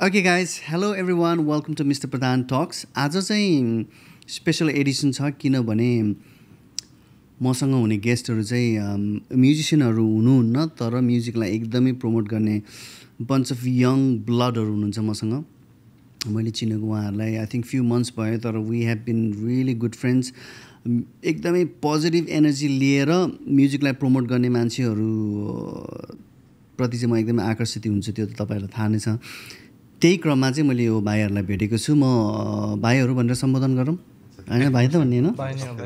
Okay guys, hello everyone, welcome to Mr. Pradhan Talks. आज चाहिँ special Edison छ किनभने मसँग हुने गेस्टहरू चाहिँ म्युजिसियनहरू हुनुहुन्न तर म्युजिकलाई एकदमै प्रमोट गर्ने बन्च अफ यङ ब्लडहरू हुनुहुन्छ मसँग। मैले चिनेको उहाँहरूलाई आई थिङ्क फ्यु मन्थ्स भयो तर we have been really good friends. एकदमै पोजिटिभ एनर्जी लिएर म्युजिकलाई प्रमोट गर्ने मान्छेहरू प्रति चाहिँ म एकदमै आकर्षित हुन्छु, त्यो त तपाईँहरूलाई थाहा नै छ। त्यही क्रममा चाहिँ मैले यो भाइहरूलाई भेटेको छु। म भाइहरू भनेर सम्बोधन गरौँ होइन, भाइ त भन्ने होइन,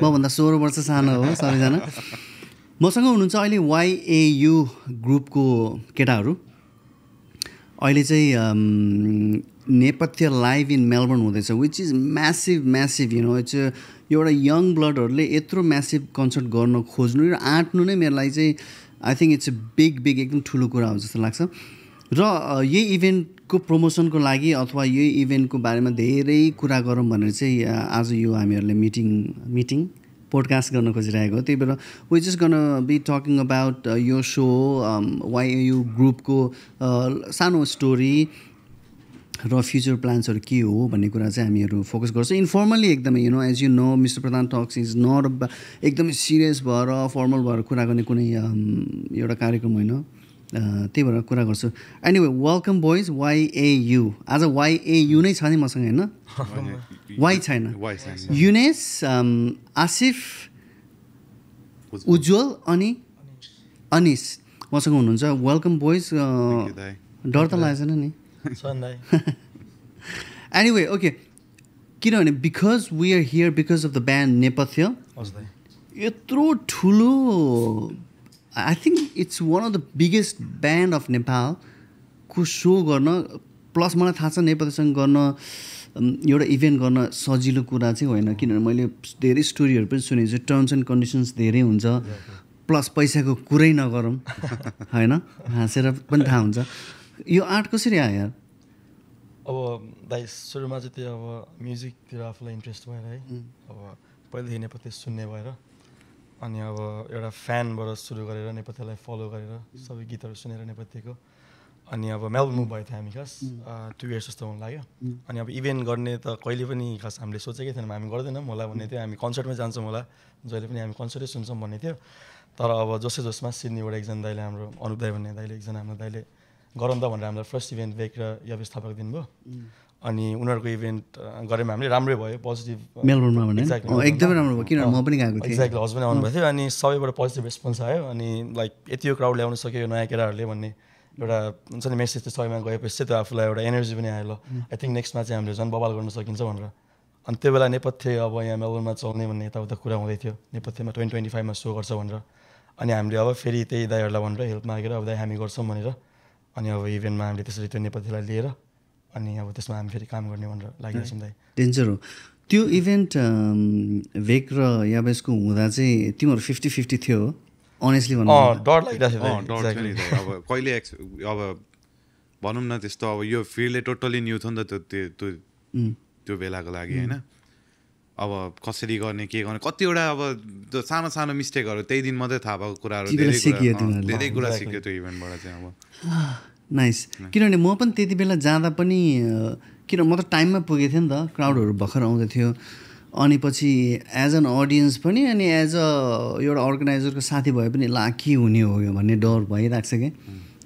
मभन्दा 16 वर्ष सानो हो सबैजना। मसँग हुनुहुन्छ अहिले YAU ग्रुपको केटाहरू। अहिले चाहिँ नेपथ्य लाइभ इन मेलबर्न हुँदैछ, which is massive you know. It's एउटा यङ ब्लडहरूले यत्रो म्यासिभ कन्सर्ट गर्न खोज्नु र आँट्नु नै मेरो लागि चाहिँ आई थिङ्क इट्स बिग एकदम ठुलो कुरा हो जस्तो लाग्छ। र यही इभेन्टको प्रमोसनको लागि अथवा यही इभेन्टको बारेमा धेरै कुरा गरौँ भनेर चाहिँ आज यो हामीहरूले मिटिङ पोडकास्ट गर्न खोजिरहेको हो। त्यही भएर we just gonna be talking about यो सो YAU ग्रुपको सानो स्टोरी र फ्युचर प्लान्सहरू के हो भन्ने कुरा चाहिँ हामीहरू फोकस गर्छौँ इन्फर्मल्ली एकदमै। You know as you know Mister Pradhan talks is not एकदमै सिरियस भएर फर्मल भएर कुरा गर्ने कुनै एउटा कार्यक्रम होइन, त्यही भएर कुरा गर्छु। Anyway welcome boys YAU। आज YAU नै छ नि मसँग होइन, वाइ छैन। युनेस, आसिफ, उज्जवल अनि अनिस मसँग हुनुहुन्छ। Welcome boys. डर त लागेन नि? एनिवे ओके, किनभने because we are here because of the band Nepathya. यत्रो ठुलो I think it's one of the biggest band of नेपालको सो गर्न, प्लस मलाई थाहा छ नेपथ्यसँग गर्न एउटा इभेन्ट गर्न सजिलो कुरा चाहिँ होइन। किनभने मैले धेरै स्टोरीहरू पनि सुनेको छु, टर्म्स एन्ड कन्डिसन्स धेरै हुन्छ, प्लस पैसाको कुरै नगरौँ होइन, हाँसेर पनि थाहा हुन्छ। यो आर्ट कसरी आयो यार? अब दाइ सुरुमा चाहिँ त्यो अब म्युजिकतिर आफूलाई इन्ट्रेस्ट भएर है, अब पहिलेदेखि नेपथ्य सुन्ने भएर अनि अब एउटा फ्यानबाट सुरु गरेर नेपथ्यलाई फलो गरेर सबै गीतहरू सुनेर नेपथ्यको अनि अब मेलबर्न मुभ भएको थियो हामी खास 2 इयर्स जस्तो हुन लाग्यो। अनि अब इभेन्ट गर्ने त कहिले पनि खास हामीले सोचेकै थिएनौँ, हामी गर्दैनौँ होला भन्ने थियो, हामी कन्सर्टमै जान्छौँ होला, जहिले पनि हामी कन्सर्टै सुन्छौँ भन्ने थियो। तर अब जोसमा सिडनीबाट एकजना दाइले, हाम्रो अनुप दाइ भन्ने दाइले, एकजना हाम्रो दाइले गरौँ त भनेर हामीलाई फर्स्ट इभेन्ट भेक र यवेश थापाको दिनुभयो। अनि उनीहरूको इभेन्ट गरेमा हामीले राम्रै भयो, पोजिटिभ मेलबर्नमा भने एकदमै राम्रो भयो, किनभने म पनि गएको थिएँ। एक्ज्याक्टली, हस्बेन्ड आउनुभएको थियो अनि सबैबाट पोजिटिभ रेस्पोन्स आयो। अनि लाइक यति यो क्राउड ल्याउन सक्यो नयाँ केटाहरूले भन्ने एउटा हुन्छ नि मेसेज चाहिँ सबैमा गएपछि चाहिँ त्यो आफूलाई एउटा एनर्जी पनि आयो। ल आई थिङ्क नेक्स्टमा चाहिँ हामीले झन् बवाल गर्न सकिन्छ भनेर। अनि त्यो बेला नेपथ्य अब यहाँ मेलबर्नमा चल्ने भन्ने यताउता कुरा हुँदै थियो, नेपथ्यमा 2025मा सो गर्छ भनेर। अनि हामीले अब फेरि त्यही दाइहरूलाई भनेर हेल्प मागेर अब दाइ हामी गर्छौँ भनेर अनि अब इभेन्टमा हामीले त्यसरी त्यो नेपथ्यलाई लिएर अनि अब त्यसमा हामी फेरि काम गर्ने भनेर लागिरहेछौँ दाइ। डेन्जर हो त्यो इभेन्ट। भेक र यावेशको हुँदा चाहिँ तिमीहरू 50-50 थियो अनेस्टली भन्नु? डर लागिरहेको थियो। डर थियो नि अब कहिले अब भनौँ न त्यस्तो, अब यो फिल्डले टोटल्ली न्यू थियो नि त त्यो बेलाको लागि होइन। अब कसरी गर्ने के गर्ने कतिवटा अब त्यो सानो सानो मिस्टेकहरू त्यही दिन मात्रै थाहा भएको कुराहरू धेरै कुरा सिक्यो त्यो इभेन्टबाट चाहिँ। अब नाइस, किनभने म पनि त्यति बेला जाँदा पनि किन म त टाइममा पुगेको थिएँ नि त, क्राउडहरू भर्खर आउँदै थियो। अनि पछि एज एन अडियन्स पनि अनि एज एउटा अर्गनाइजरको साथी भए पनि ला के हुने हो यो भन्ने डर भइरहेको छ क्या।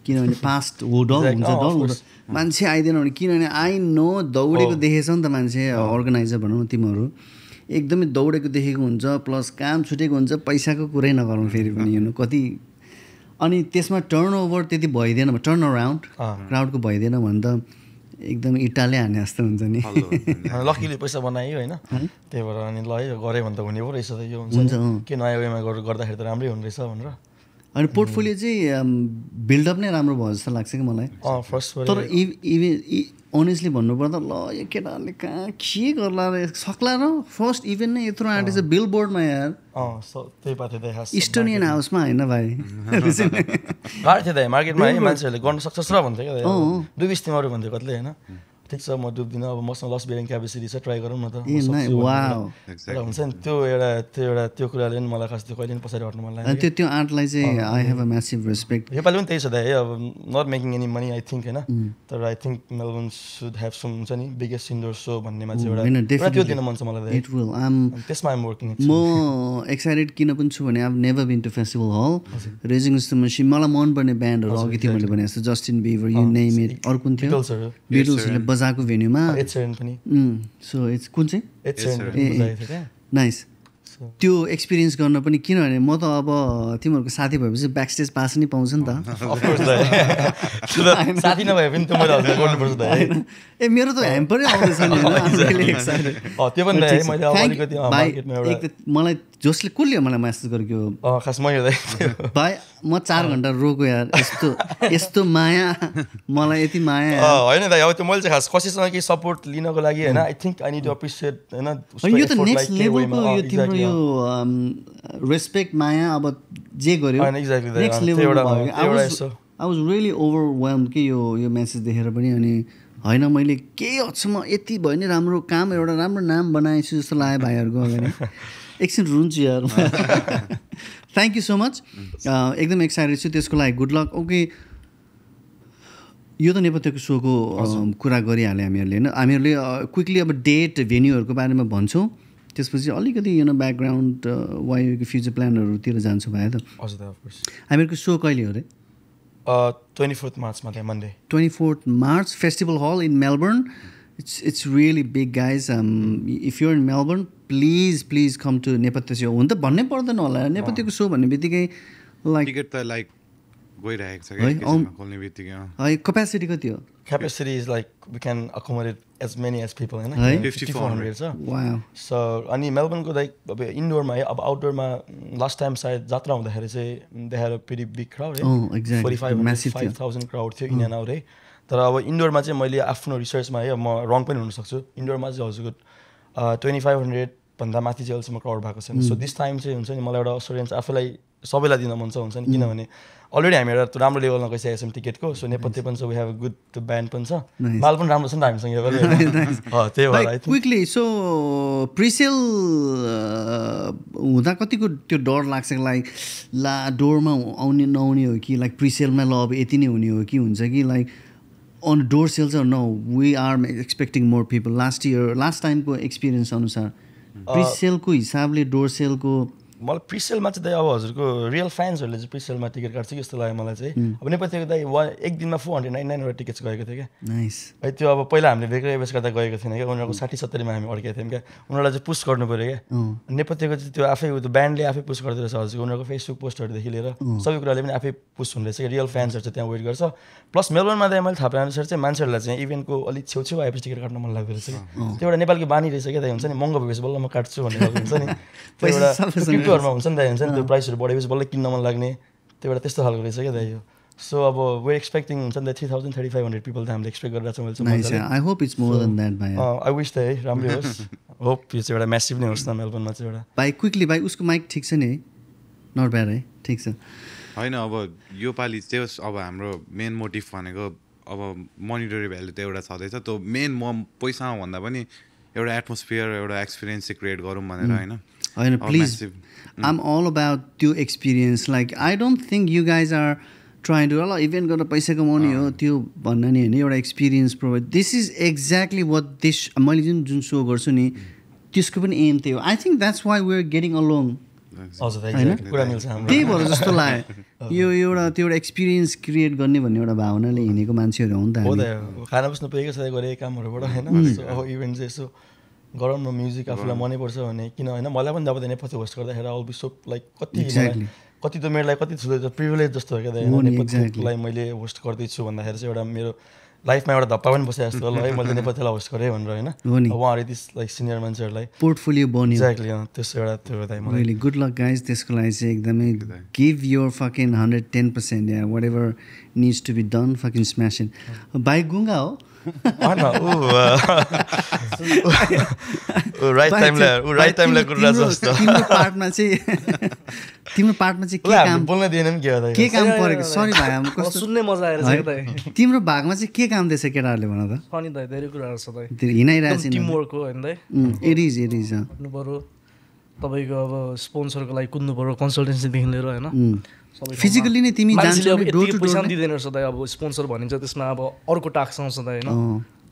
किनभने पास्ट हो डर हुन्छ मान्छे आइदिएन भने, किनभने आई नो दौडेको देखेछ नि त मान्छे, अर्गनाइजर भनौँ तिमीहरू एकदमै दौडेको देखेको हुन्छ, प्लस काम छुटेको हुन्छ, पैसाको कुरै नगरौँ फेरि पनि हेर्नु कति। अनि त्यसमा टर्न ओभर त्यति भइदिएन, टर्न अराउन्ड क्राउडको भइदिएन भने त एकदम इट्टाले हाने जस्तो हुन्छ नि। लकीले पैसा बनायो होइन, त्यही भएर अनि ल है गऱ्यो भने त हुने पो रहेछ त, यो हुन्छ के नयाँ वेमा गर्दाखेरि त राम्रै हुने रहेछ भनेर। अनि पोर्टफोलियो चाहिँ बिल्डअप नै राम्रो भयो जस्तो लाग्छ कि मलाई फर्स्ट। तर अनेस्टली भन्नुपर्दा ल यो केटाहरूले कहाँ के गर्ला सक्ला र फर्स्ट इभेन्ट नै यत्रो आँटेछ बिलबोर्डमा यार। त्यही पाएको थियो इस्टोनियन हाउसमा होइन भाइ, गाह्रो थियो दाइ मार्केटमा है, मान्छेहरूले गर्न सक्छस् र भन्थ्यो क्या 2-20 तिमीहरू भन्थ्यो कतिले होइन। ठिक छ म डुब्दिनँ अब मसँग लस बेरिङ क्यापेसिटी छ ट्राई गरौँ न त ए नाइ वाउ एउटा हुन्छ नि त्यो कुराले नि मलाई खास त्यो कहिले पनि पछाडि हट्नु मन लाग्यो अनि त्यो आर्टलाई चाहिँ I have a massive respect Nepali पनि त्यही छ दाइ अब not making any money I think होइन तर I think Melbourne should have some हुन्छ नि बिगेस्ट इन्डोर सो भन्नेमा चाहिँ एउटा त्यो दिन मन छ मलाई इट विल त्यसमा आइम वर्किङ म एक्साइटेड किन पनि छु भने I have never been to festival Hall raging the machine मलाई मनपर्ने ब्यान्डहरू अघि थियो मैले भने जस्तो Justin Bieber you name it अरू कुन थियो बिटल्सहरूले बजाएको भेन्यूमा सो इट्स कुन चाहिँ नाइस त्यो एक्सपिरियन्स गर्न पनि किनभने म त अब तिमीहरूको साथी भएपछि ब्याक स्टेज पास नै पाउँछ नि त साथी नभए पनि त्यो मैले गर्नुपर्छ त ए मेरो त ह्याम्परै आउँदैछ नि त्यो पनि मलाई जसले कसले मलाई मेसेज गरेको खास मैले भाइ म 4 घन्टा रोको यार यस्तो माया मलाई यति माया होइन दाइ अब त्यो मैले चाहिँ खास कसैसँग केही सपोर्ट लिनको लागि होइन I think I need to appreciate होइन यो त नेक्स्ट लेभलको यो तिम्रो यो रेस्पेक्ट माया अब जे गर्यो next level I was really overwhelm कि यो मेसेज देखेर पनि अनि होइन मैले केही हदसम्म यति भयो नि राम्रो काम एउटा राम्रो नाम बनाएछु जस्तो लाग्यो भाइहरूको अगाडि एकछिन रुन्छु यार थ्याङ्क यू सो मच एकदम एक्साइटेड छु त्यसको लागि गुड लक ओके यो त नेपथ्यको सोको कुरा गरिहाल्यो हामीहरूले होइन हामीहरूले क्विकली अब डेट भेन्यूहरूको बारेमा भन्छौँ त्यसपछि अलिकति ब्याकग्राउन्ड वाइको फ्युचर प्लानहरूतिर जान्छौँ भाइ त हामीहरूको सो कहिले हो अरे 24 मार्चमा चाहिँ Monday 24 March Festival Hall in Melbourne it's really big guys if you're in Melbourne please come to नेपथ्य सो हुन त भन्नै पर्दैन होला नेपथ्यको सो भन्ने बित्तिकै लाइक टिकट त लाइक गइरहेको छ के खोल्ने बित्तिकै है क्यापेसिटी कति हो capacity is like we can accommodate as many as people होइन 5400 छ वाउ सो अनि मेलबर्नको लाइक अब इन्डोरमा है अब आउटडोरमा लास्ट टाइम सायद जात्रा हुँदाखेरि चाहिँ they had a pretty big crowd है 45,000 क्राउड थियो इन एन्ड आउट है तर अब इन्डोरमा चाहिँ मैले आफ्नो रिसर्चमा है म रङ पनि हुनसक्छु इन्डोरमा चाहिँ हजुरको 2500 भन्दा माथि चाहिँ अहिलेसम्म क्राउड भएको छैन सो दिस टाइम चाहिँ हुन्छ नि मलाई एउटा असुरेन्स आफूलाई सबैलाई दिन मन हुन्छ नि किनभने अलरेडी हामी एउटा राम्रो लेभलमा गइसकेको छौँ टिकटको सो नेपथ्य पनि छ we have a good band पनि छ माल पनि राम्रो छ नि त हामीसँग त्यही भएर क्विकली सो प्रिसेल हुँदा कतिको त्यो डर लाग्छ लाइक ला डोरमा आउने नआउने हो कि लाइक प्रिसेलमा ल अब यति नै हुने हो कि हुन्छ कि like on door sales no we are expecting more people last time को एक्सपिरियन्स अनुसार प्रिसेलको हिसाबले डोर सेलको मलाई प्रिसेलमा चाहिँ दाइ अब हजुरको रियल फ्यान्सहरूले चाहिँ प्रिसेलमा टिकट काट्छ जस्तो लाग्यो मलाई चाहिँ अब नेपथ्यको दाइ एक दिनमा 499 वटा टिकट्स गएको थियो क्या नाइस है त्यो अब पहिला हामीले बेग्लै बेस गर्दा गएको थिएन क्या उनीहरूको 60-70मा हामी अड्केको थियौँ क्या उनीहरूलाई चाहिँ पुस गर्नु पऱ्यो क्या नेपथ्यको चाहिँ त्यो आफै त्यो ब्यान्डले आफै पुस गर्दो रहेछ हजुरको उनीहरूको फेसबुक पोस्टहरूदेखि लिएर सबै कुराले पनि आफै पुस हुँदैछ क्या रियल फ्यान्सहरू चाहिँ त्यहाँ वेट गर्छ प्लस मेलबर्नमा दाइ मैले थाहा पाएँ अनुसार चाहिँ मान्छेहरूलाई चाहिँ इभेन्टको अलिक छेउछेउ आएपछि टिकट काट्न मन लाग्दो रहेछ क्या त्यो एउटा नेपालको बानी रहेछ क्या दाइ हुन्छ नि महँगो भएपछि बल्ल म काट्छु भन्ने हुन्छ नि त्यो एउटा क्रिप्टोहरूमा हुन्छ नि दाइ हुन्छ नि त्यो प्राइसहरू बढेपछि बल्ल किन्न मन लाग्ने त्यो एउटा त्यस्तो खालको रहेछ क्या दाइ यो सो अब वेयर एक्सपेक्टिङ हुन्छ नि त 3,000-3,500 पिपल त हामीले एक्सपेक्ट गरिरहेको छौँ I hope it's more than that भाइ आई विश त है राम्रै होस् होप यो चाहिँ एउटा म्यासिभ नै होस् न मेलबर्नमा चाहिँ एउटा भाइ क्विकली भाइ उसको माइक ठिक छ नि है नट ब्याड है ठिक छ होइन अब यो पालि चाहिँ अब हाम्रो मेन मोटिभ भनेको अब मोनिटरी भ्यालु त एउटा छँदैछ त्यो मेन पैसामा भन्दा पनि एउटा एटमोस्फियर एउटा एक्सपिरियन्स चाहिँ क्रिएट गरौँ भनेर होइन please I am all about त्यो experience like I don't think you guys are try to ल इभेन्ट गरेर पैसा कमाउने हो त्यो भन्दा नि होइन एउटा experience provide this is exactly what this मैले जुन सो गर्छु नि त्यसको पनि एम त्यही हो I think that's why we are getting along त्यही भएर जस्तो लाग्यो यो एउटा त्यो एउटा एक्सपिरियन्स क्रिएट गर्ने भन्ने एउटा भावनाले हिँडेको मान्छेहरू हो नि त खाना बस्नु पुगेको छ गरेको कामहरूबाट होइन अब इभेन्ट चाहिँ यसो गरौँ न म्युजिक आफूलाई मनैपर्छ भने किन होइन मलाई पनि अब नेपथ्य होस्ट गर्दाखेरि अल बी सो लाइक कति त मेरो लागि कति ठुलो प्रिभिलेज जस्तो हो क्या नेपथ्यलाई मैले होस्ट गर्दैछु भन्दाखेरि चाहिँ एउटा मेरो लाइफमा एउटा धप्पा पनि बसे जस्तो है मैले नेपथ्यलाई होस्ट गरेँ भनेर होइन उहाँहरू त्यस लाइक सिनियर मान्छेहरूलाई पोर्टफोलियो बन्यो एक्ज्याक्टली त्यस्तो एउटा त्यो मैले गुड लक गाइज त्यसको लागि चाहिँ एकदमै गिभ योर फकिङ 110% या whatever needs to be done fucking smash it बाइक गुङ्गा हो होइन ऊ राइट टाइमलाई कुरा जस्तो तिम्रो पार्टमा चाहिँ के काम बोल्न दिएन नि के काम परेको सरी भाइ हाम्रो कस्तो सुन्ने मजा आएर तिम्रो भागमा चाहिँ के काम दिएछ केटाहरूले भन त फनी दाइ धेरै कुराहरू छ दाइ हिँडाइरहेको टिम वर्क हो होइन दाइ इट इज गर्नु पऱ्यो तपाईँको अब स्पोन्सरको लागि कुद्नु पऱ्यो कन्सल्टेन्सीदेखि लिएर होइन सबै फिजिकली नै तिमी जान्छौ डोर टु पैसा दिँदैन रहेछ दाइ अब स्पोन्सर भनिन्छ त्यसमा अब अर्को टास्क आउँछ दाइ होइन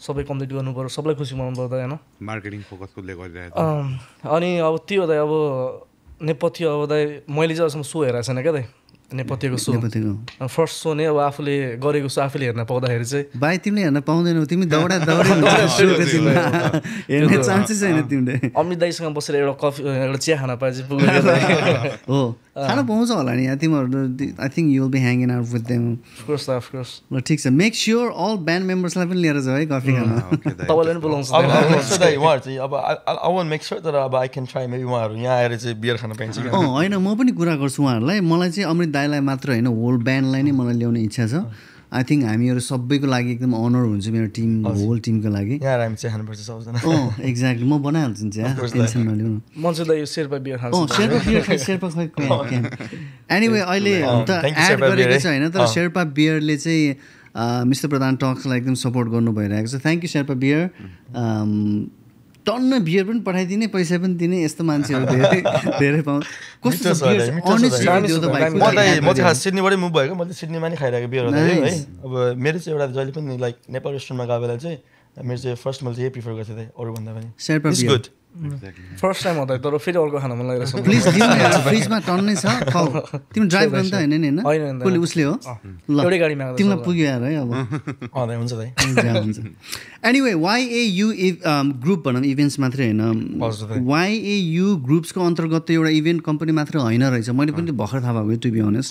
सबै कम्प्लिट गर्नु पऱ्यो सबलाई खुसी बनाउनु पर्दा होइन मार्केटिङ फोकस कसले गरिरहेको अनि अब त्यो दाइ अब नेपथ्य अब दाइ मैले चाहिँ अहिलेसम्म सो हेरेको छैन क्या दाइ नेपथ्यको सो फर्स्ट सो नै अब आफूले गरेको सो आफूले हेर्न पाउँदाखेरि चाहिँ भाइ तिमीले हेर्न पाउँदैनौ तिमी दौडा हेर्ने चान्सै छैन तिमीले अमित दाइसँग बसेर एउटा कफी एउटा चिया खान पाए चाहिँ पुग्यो हो खान पाउँछ होला नि यहाँ तिमीहरू I think you will be hanging out with them of course ल ठिक छ मेक स्योर अल ब्यान्ड मेम्बर्सलाई पनि लिएर जाऊ है कफी खान तपाईँले पनि बोलाउँछ उहाँहरू चाहिँ अब आई वान्ट मेक स्योर तर अब आई क्यान ट्राई मेबी उहाँहरू यहाँ आएर चाहिँ बियर खान पाइन्छ होइन म पनि कुरा गर्छु उहाँहरूलाई मलाई चाहिँ अमृत दाइलाई मात्र होइन होल ब्यान्डलाई नै मलाई ल्याउने इच्छा छ आई थिङ्क हामीहरू सबैको लागि एकदम अनर हुन्छ मेरो टिम होल टिमको लागि यहाँ हामी चाहिँ खानुपर्छ सबजना एक्ज्याक्टली म बनाइहाल्छु नि चिया टेन्सन नलिनु म चाहिँ दाइ शेर्पा बियर खान्छु शेर्पा खै एनिवे अहिले त एड गरेको छ होइन तर शेर्पा बियरले चाहिँ मिस्टर प्रधान टक्सलाई एकदम सपोर्ट गर्नु भइरहेको छ थ्याङ्क यू शेर्पा बियर टन्न बियर पनि पठाइदिने पैसा पनि दिने यस्तो मान्छेहरू धेरै पाउँछ कस्तो म चाहिँ सिडनीबाटै मुभ भएको मैले सिडनीमा नै खाइरहेको बियर होला है अब मेरो चाहिँ एउटा जहिले पनि लाइक नेपाल रेस्टुरेन्टमा गएको बेला चाहिँ मेरो चाहिँ फर्स्ट मैले चाहिँ यही प्रिफर गर्थेँ अरूभन्दा पनि गुड फर्स्ट टाइम हुँदा तर फेरि अर्को खाना मन लागिरहेको छ प्लिज फ्रिजमा टन्नै छ तिमी ड्राइभ गर्नु त होइन कसले उसले हो ल एउटै गाडीमा तिमीलाई पुग्यो यार है अब हुन्छ दाइ एनिवे YAU ग्रुप भनौँ इभेन्ट्स मात्रै होइन YAU ग्रुप्सको अन्तर्गत एउटा इभेन्ट कम्पनी मात्रै होइन रहेछ मैले पनि भर्खर थाहा भएको टु बी अनेस्ट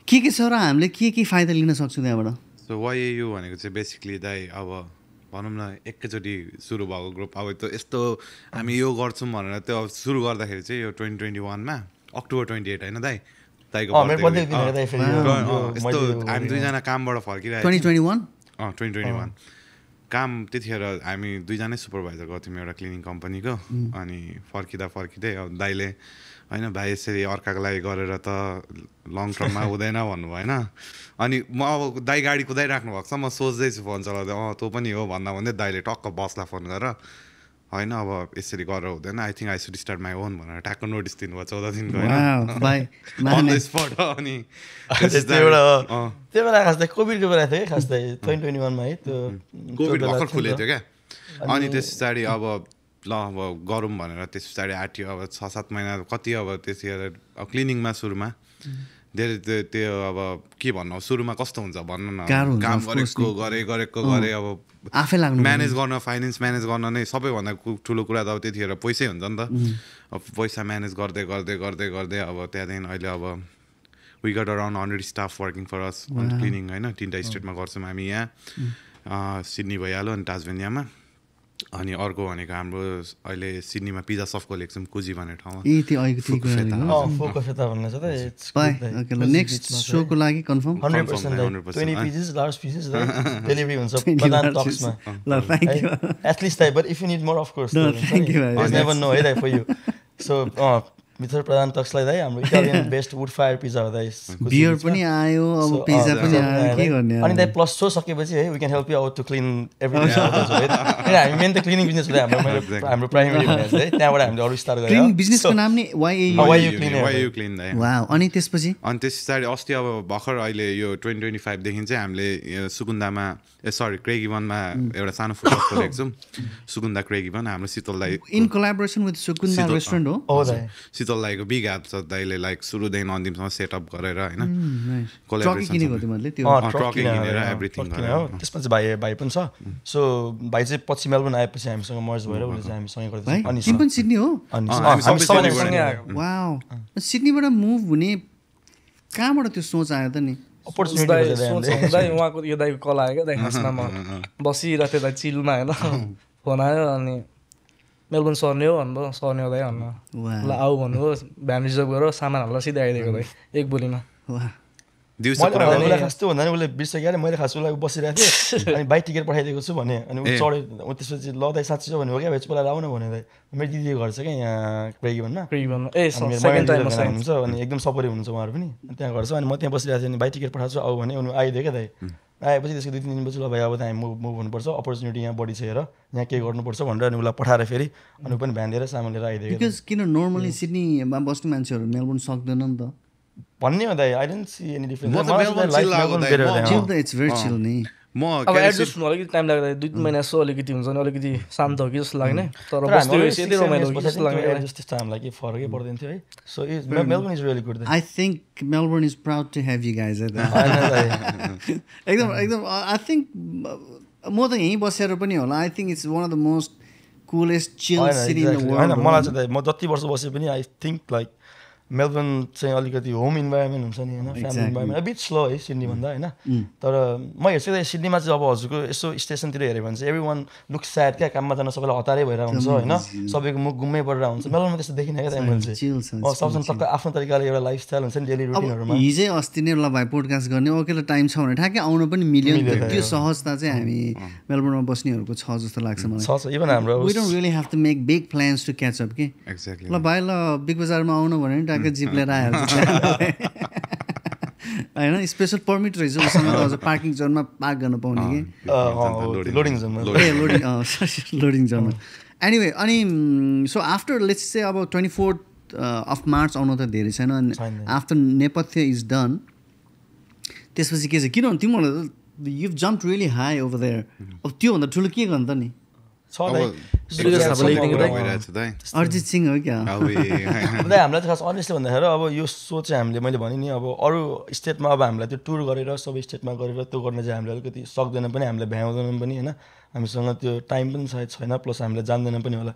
के छ र हामीले के फाइदा लिन सक्छौँ त्यहाँबाट सो YAU भनेको चाहिँ बेसिकली दाइ अब भनौँ न एकैचोटि सुरु भएको ग्रुप अब त्यो यस्तो हामी यो गर्छौँ भनेर त्यो अब सुरु गर्दाखेरि चाहिँ यो 2021मा अक्टोबर 28 होइन दाइ दाइको यस्तो हामी दुईजना कामबाट फर्किरहेको 2021 काम त्यतिखेर हामी दुईजनै सुपरभाइजर गर्थ्यौँ एउटा क्लिनिङ कम्पनीको अनि फर्किँदै अब दाइले होइन भाइ यसरी अर्काको लागि गरेर त लङ टर्ममा हुँदैन भन्नुभयो होइन अनि म अब दाइ गाडी कुदाइराख्नु भएको छ म सोच्दैछु फोन चलाउँदै तँ पनि हो भन्दै दाइले टक्क बसलाई फोन गरेर होइन अब यसरी गरेर हुँदैन I think I should start my own भनेर ट्याक्क नोटिस दिनुभयो 14 दिनको होइन स्पट अनि त्यो बेला खासै कोभिडको बेला थियो कि खासै 2021मा है त्यो कोभिड भर्खर खुलेको थियो क्या अनि त्यस पछाडि अब ल अब गरौँ भनेर त्यस पछाडि आँट्यो अब 6-7 महिना कति अब त्यतिखेर अब क्लिनिङमा सुरुमा धेरै त्यो अब के भन्नु सुरुमा कस्तो हुन्छ भन्नु न काम गरेको अब आफै लाग्नु म्यानेज गर्न फाइनेन्स म्यानेज गर्न नै सबैभन्दा ठुलो कुरा त अब त्यतिखेर पैसै हुन्छ नि त अब पैसा म्यानेज गर्दै अब त्यहाँदेखि अहिले अब we got around 100 staff working for us on cleaning होइन 3टा स्टेटमा गर्छौँ हामी यहाँ सिडनी भइहाल्यो अनि टास्मेनियामा अनि अर्को भनेको हाम्रो अहिले सिडनीमा पिज्जा सफको लेख्छौँ कुजी भन्ने ठाउँमा नेक्स्ट सोको लागि confirm 100% 20 pieces large pieces delivery हुन्छ प्रधान टक्समा ल थ्यांक यू एटलिस्ट दाइ but if you need more of course thank you I never know है दाइ फर यु सो मित्र प्रधान टक्सलाई दाइ हाम्रो Italian best wood fire pizza हो दाइ बियर पनि आयो अब पिज्जा पनि आयो के गर्ने अनि दाइ प्लस सो सकेपछि है we can help you out to clean everything हामी मेन त क्लिनिङ बिजनेस हो हाम्रो प्राइमरी बिजनेस है त्यहाँबाट हामीले अरू स्टार्ट गरेर क्लिनिङ बिजनेसको नाम नै YAU क्लिन दाइ वाउ अनि त्यस पछाडि अस्ति अब भर्खर अहिले यो 2025 देखि चाहिँ हामीले सुकुन्दामा क्रेगिवनमा एउटा सानो फुड कोर्ट खोलेको छौँ सुकुन्दा क्रेगिवन हाम्रो शीतल दाइ इन कोलाबोरेसन विथ सुकुन्दा रेस्टुरेन्ट हो शीतल दाइको बिग एप छ दाइले लाइक सुरुदेखि अन्तिमसम्म सेटअप गरेर होइन त्यसमा चाहिँ भाइ पनि छ सो भाइ चाहिँ पछि मेलबर्न आएपछि हामीसँग मर्ज भएर उसले चाहिँ हामीसँगै गर्दैछ अनि तिमी पनि सिडनी हो वाउ सिडनीबाट मुभ हुने कहाँबाट त्यो सोच आयो त नि उहाँको यो दाइको कला आयो क्या दाइ खासमा म बसिरहेको थिएँ दाइ चिलमा होइन फोन आयो अनि मेलबर्न सर्ने हो भन्नुभयो सर्ने हो दाइ भन्नु ल आऊ भन्नुभयो भ्यान रिजर्भ गरेर सामान हाल्दा सिधै आइदिएको दाइ एक बोलीमा दिउँसो मैले उसलाई खास त्यो भन्दा नि उसले बिर्सक्यो अरे मैले खास उसलाई बसिरहेको थिएँ अनि बाई टिकट पठाइदिएको छु भने अनि ऊ चढ्यो त्यसपछि ल दाइ साँच्ची छ भने हो क्या भेज पहिला आउन भने दाइ मेरो दिदीको घर छ क्या यहाँ क्रेगिभनमा हुनुहुन्छ अनि एकदम सपोर्टिभ हुनुहुन्छ उहाँहरू पनि त्यहाँ घर छ अनि म त्यहाँ बसिरहेको थिएँ अनि बाई टिकट पठाएको छु आऊ भने अनि आइदियो क्या दाइ आएपछि त्यसको 2-3 दिनपछि ल भाइ अब त हामी मुभ हुनुपर्छ अपर्च्युनिटी यहाँ बढी छ हेर यहाँ के गर्नुपर्छ भनेर अनि उसलाई पठाएर फेरि अनि पनि भ्यान दिएर सामान लिएर आइदियो बिकज किन नर्मली सिडनीमा बस्ने मान्छेहरू मेलबोर्न सक्दैन नि त भन्ने हो दाइ I don't see any difference it's very chill नि म अब एडजस्ट हुनु अलिकति टाइम लाग्दा 2-3 महिना जस्तो अलिकति हुन्छ नि अलिकति शान्त हो कि जस्तो लाग्ने तर बस्दै रमाइलो हो कि जस्तो लाग्ने त्यस्तो हामीलाई केही फरकै पर्दैन थियो है so Melbourne is really good I think Melbourne is proud to have you guys एकदम आई थिङ्क म त यहीँ बसेर पनि होला I think it's one of the most coolest chill city in the world होइन मलाई चाहिँ म जति वर्ष बसे पनि आई थिङ्क लाइक मेलबोर्न चाहिँ अलिकति होम इन्भाइरोमेन्ट हुन्छ नि होइन फ्यामिली इन्भाइरोमेन्ट अलिक स्लो है सिडनीभन्दा होइन तर म हेर्छु त सिडनीमा चाहिँ अब हजुरको यसो स्टेसनतिर हेऱ्यो भने चाहिँ एभ्री वान लुक स्याड क्या काममा जान सबैलाई हतारै भइरहेको हुन्छ होइन सबैको मुख गुम्मै परेर हुन्छ मेलबोर्नमा त्यस्तो देखिनँ क्या मैले चाहिँ सबजना टक्क आफ्नो तरिकाले एउटा लाइफस्टाइल हुन्छ नि डेली रुटिनहरूमा हिजै अस्ति नै ल भाइ पोडकास्ट गर्ने ओके टाइम छ भने ठ्याक्कै आउनु पनि मिल्यो त्यो सहजता चाहिँ हामी मेलबोर्नमा बस्नेहरूको छ जस्तो लाग्छ मलाई इभन हाम्रो we don't really have to make big plans to catch up के ल भाइ ल बिग बजारमा आउनु भने नि ट्याक्कै जिप लिएर आइहाल्छ होइन स्पेसल पर्मिट रहेछ उसँग अझ पार्किङ जोनमा पार्क गर्न पाउने कि लोडिङ जोनमा एनिवे अनि सो आफ्टर लेट्स चाहिँ अब 24 अफ मार्च आउनु त धेरै छैन अनि आफ्टर नेपथ्य इज डन त्यसपछि के छ किनभने तिमीहरूलाई त you jump really high over there अब त्योभन्दा ठुलो के गर्नु त नि अरिजित सिंह हो क्या हामीलाई चाहिँ खास अनेस्टली भन्दाखेरि अब यो सो चाहिँ हामीले मैले भने नि अब अरू स्टेटमा अब हामीलाई त्यो टुर गरेर सबै स्टेटमा गरेर त्यो गर्न चाहिँ हामीले अलिकति सक्दैन पनि हामीले भ्याउँदैनौँ पनि होइन हामीसँग त्यो टाइम पनि सायद छैन प्लस हामीले जान्दैन पनि होला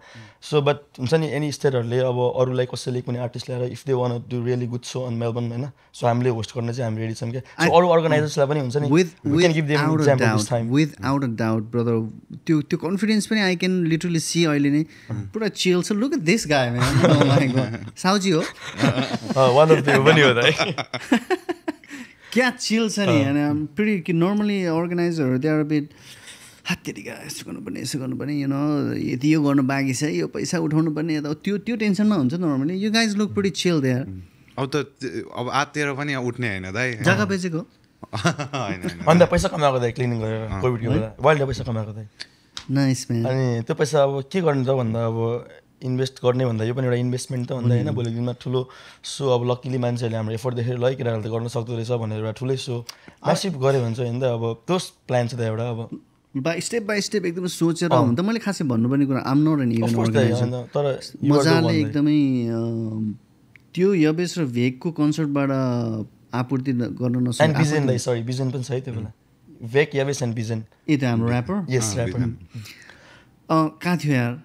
सो बट हुन्छ नि एनी स्टेटहरूले अब अरूलाई कसैले कुनै आर्टिस्ट ल्याएर if they want do really good show on Melbourne होइन सो हामीले होस्ट गर्न चाहिँ हामी रेडी छौँ क्या सो अरू अर्गनाइजर्सलाई पनि हुन्छ नि विदाउट अ डाउट ब्रदर त्यो कन्फिडेन्स पनि आई क्यान लिटरली सी अहिले नै पुरा चिल छ look at this guy man साउजी हो क्या चिल छ नि होइन प्रिटी नर्मली अर्गनाइजरहरू दे आर अ बिट हात्तीका यस्तो गर्नुपर्ने यसो गर्नुपर्ने यु नो यति यो गर्नु बाँकी छ यो पैसा उठाउनु पर्ने यता त्यो टेन्सनमा हुन्छ normally you guys look pretty chill there अब त अब आत्तिएर पनि उठ्ने होइन दाइ जग्गा बेचेको अन्त पैसा कमाएको दाइ क्लिनिङ गरेर कोभिडको बेला वाइल्डले पैसा कमाएको दाइ नाइस म्यान अनि त्यो पैसा अब के गर्ने त भन्दा अब इन्भेस्ट गर्ने भन्दा यो पनि एउटा इन्भेस्टमेन्ट त भन्दा होइन भोलिको दिनमा ठुलो सो अब लकिली मान्छेहरूले हाम्रो एफोर्ट देखेर ल केटाहरूले त गर्न सक्दो रहेछ भनेर एउटा ठुलै सो म्यासिभ गऱ्यो भने चाहिँ होइन त अब त्यो प्लान छ त एउटा अब बाई स्टेप एकदमै सोचेर हो त मैले खासै भन्नुपर्ने कुरा आम नट एन इभेन्ट अर्गनाइजर तर मजाले एकदमै त्यो यबेस र भेकको कन्सर्टबाट आपूर्ति गर्न नसक्ने सरी बिजन पनि छ है त्यो बेला भेक यबेस एन्ड बिजन ए त हाम्रो ऱ्यापर यस ऱ्यापर कहाँ थियो यार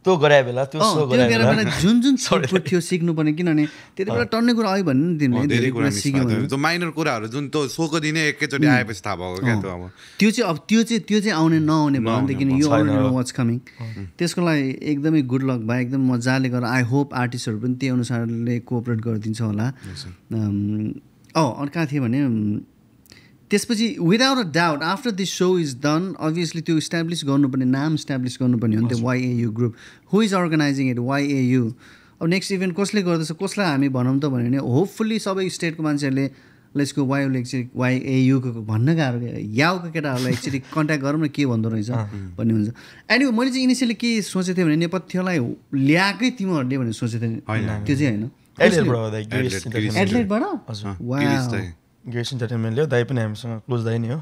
त्यो गराए बेला त्यो सो गराए बेला जुन सपोर्ट थियो सिक्नुपर्ने किनभने त्यति बेला टन्ने कुरा आयो भन्नु नि तिमीले धेरै कुरा सिक्यो त्यो माइनर कुराहरू जुन त्यो सोको दिने एकैचोटि आएपछि थाहा भएको क्या त्यो अब त्यो चाहिँ आउने नआउने भन्दै किन यो अलरेडी नो वाट्स कमिङ त्यसको लागि एकदमै गुड लक भयो एकदम मजाले गरेर आई होप आर्टिस्टहरू पनि त्यही अनुसारले कोअपरेट गरिदिन्छ होला अनि कहाँ थियो भने त्यसपछि without a doubt after this so is done obviously त्यो इस्टाब्लिस गर्नुपर्ने नाम इस्टाब्लिस गर्नुपर्ने हो नि त्यो YAU group who is organising it YAU अब नेक्स्ट इभेन्ट कसले गर्दैछ कसलाई हामी भनौँ त भने होपफुल्ली सबै स्टेटको मान्छेहरूले लेट्सको YAU को भन्न गाह्रो याउको केटाहरूलाई एकचोटि कन्ट्याक्ट गरौँ न के भन्दो रहेछ भन्ने हुन्छ एन्ड मैले चाहिँ इनिसियली के सोचेको थिएँ भने नेपथ्यलाई ल्याएकै तिमीहरूले भनेर सोचेको थिएँ त्यो चाहिँ होइन एडलेटबाट गिरीश इन्टरटेनमेन्टले हो दाइ पनि हामीसँग क्लोज दाइ नै हो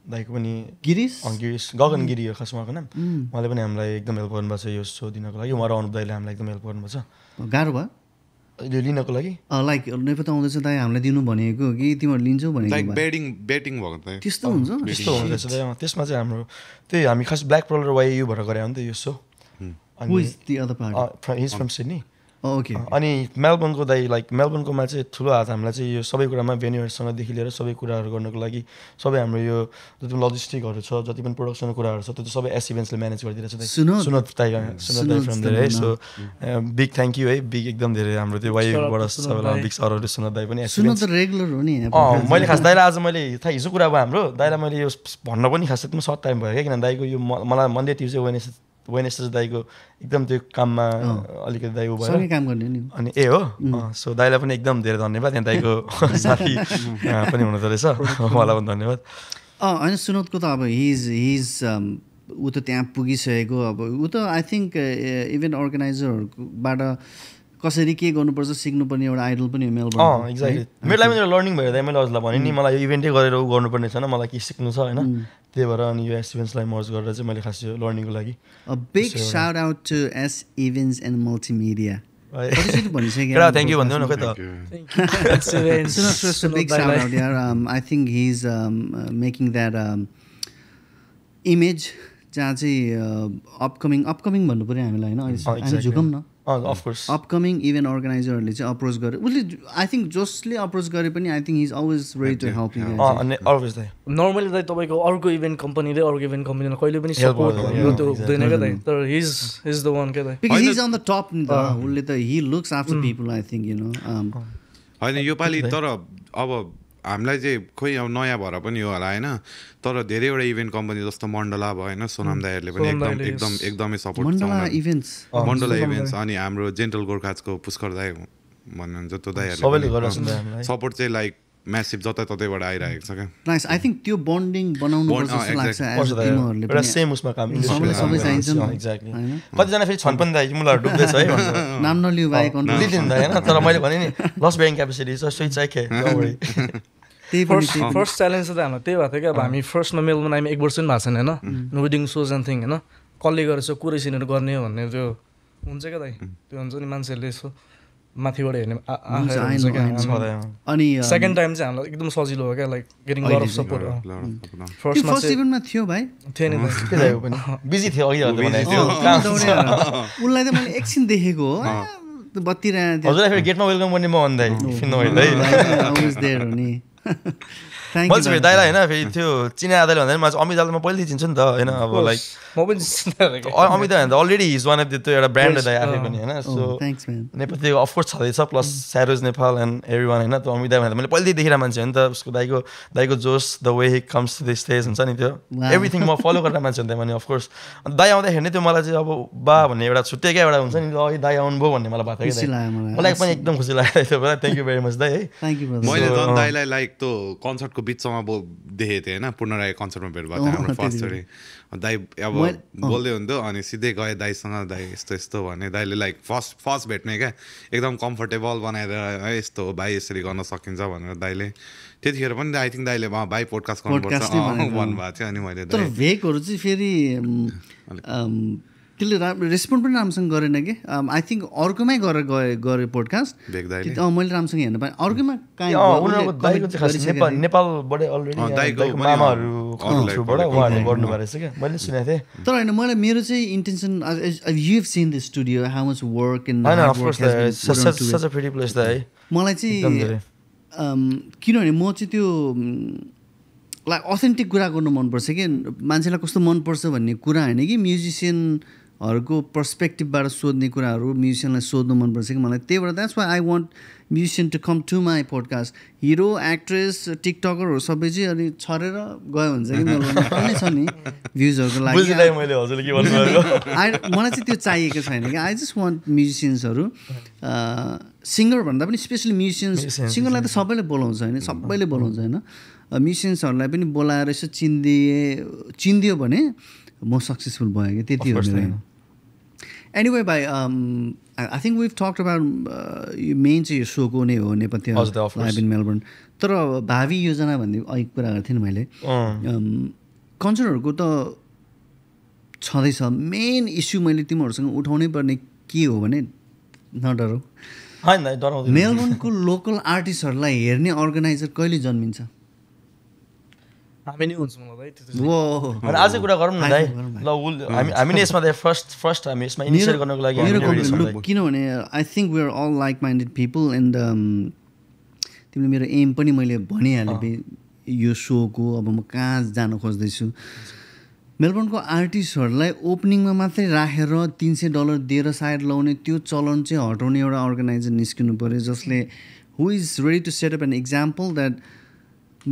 दाइको पनि गिरीश गगन गिरी हो खास उहाँको नाम उहाँले पनि हामीलाई एकदम हेल्प गर्नुभएको छ यो सो दिनको लागि उहाँ र अनुप दाइले हामीलाई एकदम हेल्प गर्नुभएको छ गाह्रो भयो यो लिनको लागि लाइक नेपाल आउँदैछ दाइ हामीलाई दिनु भनेको कि तिमीहरू लिन्छौ भनेको बेटिङ भएको त्यस्तो हुन्छ त्यस्तो हुँदैछ दाइ त्यसमा चाहिँ हाम्रो त्यही हामी खास ब्ल्याक पर्ल र YAU भएर गरे हो नि त यो so Who is the other party? He's from Sydney. Okay अनि मेलबर्नको दाइ लाइक मेलबर्नकोमा चाहिँ ठुलो हात हामीलाई चाहिँ यो सबै कुरामा भेन्यूहरूसँगदेखि लिएर सबै कुराहरू गर्नको लागि सबै हाम्रो यो जति पनि लजिस्टिकहरू छ जति पनि प्रोडक्सनको कुराहरू छ त्यो चाहिँ सबै एस इभेन्ट्सले म्यानेज गरिदिरहेको छ सुनत दाइ फ्रम धेरै है सो बिग थ्याङ्क यू है बिग एकदम धेरै हाम्रो त्यो वाइबाट सबैलाई बिग सरहरू सुनत दाइ पनि रेगुलर हो नि मैले खास दाइलाई आज मैले हिजो कुरा भयो हाम्रो दाइलाई मैले यो भन्न पनि खास एकदम सर्ट टाइम भयो क्या किनभने दाइको यो मलाई मन्डे ट्युजडे वेडनेसडे दाइको एकदम त्यो काममा अलिकति दाइ उ भयो काम गर्ने नि अनि हो सो दाइलाई पनि एकदम धेरै धन्यवाद यहाँ दाइको साथी पनि हुनुहुँदो रहेछ उहाँलाई पनि धन्यवाद होइन सुनतको त अब हिज ऊ त त्यहाँ पुगिसकेको अब ऊ त आई थिङ्क इभेन्ट अर्गनाइजरहरूबाट कसरी के गर्नुपर्छ सिक्नुपर्ने एउटा आइडल पनि हो मेलबर्न एक्ज्याक्टली मेरो लागि पनि लर्निङ भयो दाइ मैले अरूलाई भने नि मलाई यो इभेन्टै गरेर ऊ गर्नुपर्ने छैन मलाई के सिक्नु छ होइन त्यही भएर अनि यो एस इभेन्ट्सलाई मर्ज गरेर चाहिँ मैले खास यो लर्निङको लागि big shout out to S events and multimedia thank you भनिदेऊ न खै त बिग शाउट आउट यार I think he is making that image जहाँ चाहिँ अपकमिङ भन्नु पऱ्यो हामीलाई होइन झुकौँ न अपकमिङ इभेन्ट अर्गनाइजरहरूले चाहिँ अप्रोच गरे उसले आई थिङ्क जसले अप्रोच गरे पनि I think is always ready to help you normally दाइ तपाईँको अर्को इभेन्ट कम्पनीले अर्को इभेन्ट कम्पनीलाई कहिले पनि सपोर्ट त्यो हुँदैन क्या दाइ तर हिज द वान क्या दाइ because he is on the top नि त उसले त he looks after people I think you know होइन योपालि तर अब हामीलाई चाहिँ खोइ अब नयाँ भएर पनि हो होला होइन तर धेरैवटा इभेन्ट कम्पनी जस्तो मण्डला भयो होइन सोनाम दाइहरूले पनि एकदमै सपोर्ट मण्डला इभेन्ट्स अनि हाम्रो जेन्टल गोर्खाजको पुष्कर दाइ भन्नुहुन्छ त्यो दाइहरूले सपोर्ट चाहिँ लाइक म्यासिभ जताततैबाट आइरहेको छ क्या नाइस आई थिङ्क त्यो बन्डिङ बनाउनु जस्तो लाग्छ एउटा सेम उसमा काम सबै चाहिन्छ एक्ज्याक्टली कतिजना फेरि छन् पनि दाइ मुलाहरू डुब्दैछ है नाम नलिउ भाइ लिदिनु दाइ होइन तर मैले भने नि लस बेरिङ क्यापेसिटी छ स्विच चाहिँ फर्स्ट च्यालेन्ज त हाम्रो त्यही भएको थियो कि अब हामी फर्स्टमा मेलमा हामी 1 वर्ष पनि भएको छैन होइन वेडिङ सोज एन्ड थिङ होइन कसले गरेर कुरै सिनहरू गर्ने हो भन्ने त्यो हुन्छ क्या दाइ त्यो हुन्छ नि मान्छेहरूले यसो माथिबाट हेर्ने अनि सेकेन्ड टाइम चाहिँ हामीलाई एकदम सजिलो हो क्या like getting lot of support first इभेन्टमा थियो भाइ थियो नि बिजी थियो उसलाई त मैले एकछिन देखेको हो बत्तिरहेको हजुरलाई फेरि गेटमा वेलकम गर्ने म भन्दै नि मैले फेरि दाइलाई होइन फेरि त्यो चिना दाइले भन्दा म चाहिँ अमित दाइलाई म पहिल्यै चिन्छु नि त होइन अब लाइक म पनि अमित दाइ भन्दा अलरेडी हिज वान अफ त्यो एउटा ब्रान्ड दाइ आफै पनि होइन सो नेपालको अफकोर्स छँदैछ प्लस स्यारोज नेपाल एन्ड एभ्री वान होइन त्यो अमित दाइ भन्दा मैले पहिल्यै देखिरहेको मान्छे हो नि त उसको दाइको जोस the way he comes to the stage हुन्छ नि त्यो एभ्रिथिङ म फलो गरेर मान्छे हुन्थेँ मैले अफकोर्स दाइ आउँदाखेरि नै त्यो मलाई चाहिँ अब बा भन्ने एउटा छुट्टै क्या एउटा हुन्छ नि ल दाइ आउनुभयो भन्ने मलाई भएको थियो कि मलाई पनि एकदम खुसी लागेको थियो बेला थ्याङ्क यू भेरी मच दाइ है मैले त दाइलाई लाइक त्यो कन्सर्टको बिचमा देखेको थिएँ होइन पूर्ण राई कन्सर्टमा भेट भएको थियो हाम्रो फर्स्टचोटि दाइ अब बोल्दै हुन्थ्यो अनि सिधै गएँ दाइसँग दाइ यस्तो भने दाइले लाइक फर्स्ट भेट्ने क्या एकदम कम्फर्टेबल बनाएर है यस्तो हो भाइ यसरी गर्न सकिन्छ भनेर दाइले त्यतिखेर पनि आई थिङ्क दाइले भाइ पोडकास्ट गर्नुपर्छ भन्नुभएको थियो अनि मैले तर भेकहरू चाहिँ फेरि त्यसले रेस्पोन्ड पनि राम्रोसँग गरेन कि आई थिङ्क अर्कोमै गरे पोडकास्ट मैले राम्रोसँग हेर्न पाएँ अर्कोमा नेपालबाटै अलरेडी मामाहरू गर्नुभएको रहेछ क्या मैले सुनेको थिएँ तर होइन मलाई मेरो चाहिँ intention you have seen the studio how much work in मलाई चाहिँ किनभने म चाहिँ त्यो लाइक अथेन्टिक कुरा गर्नु मनपर्छ कि मान्छेलाई कस्तो मनपर्छ भन्ने कुरा होइन कि म्युजिसियनहरूको पर्सपेक्टिभबाट सोध्ने कुराहरू म्युजिसियनलाई सोध्नु मनपर्छ कि मलाई त्यही भएर that's why I want musician to come to my podcast hero actress टिकटकरहरू सबै चाहिँ अनि छरेर गयो हुन्छ कि मलाई छ नि भ्युजहरूको लागि मलाई चाहिँ त्यो चाहिएको छैन कि आई जस्ट वान्ट म्युजिसियन्सहरू सिङ्गर भन्दा पनि स्पेसली म्युजिसियन्स सिङ्गरलाई त सबैले बोलाउँछ होइन सबैले बोलाउँछ होइन म्युजिसियन्सहरूलाई पनि बोलाएर यसो चिनिदियो भने म सक्सेसफुल भयो कि त्यति हो मेरो एनिवे भाइ I think we've talked about यो मेन चाहिँ यो सोको नै हो नेपथ्य लाइभ इन मेलबर्न तर भावी योजना भन्ने अघि कुरा गरेको थिएँ नि मैले कन्सर्टहरूको त छँदैछ मेन इस्यु मैले तिमीहरूसँग उठाउनै पर्ने के हो भने नडरौ मेलबर्नको लोकल आर्टिस्टहरूलाई हेर्ने अर्गनाइजर कहिले जन्मिन्छ हामी नै हुन्छौँ है त्यो वो अनि आजै कुरा गरौँ न दाइ ल हामी नि यसमा दाइ फर्स्ट हामी यसमा इनिसिएट गर्नको लागि किनभने I think we are all like minded people and तिमीले मेरो एम पनि मैले भनिहालेँ यो सोको अब म कहाँ जान खोज्दैछु मेलबर्नको आर्टिस्टहरूलाई ओपनिङमा मात्रै राखेर $300 दिएर सायद लाउने त्यो चलन चाहिँ हटाउने एउटा अर्गनाइजर निस्किनु पऱ्यो जसले who is ready to set up an example that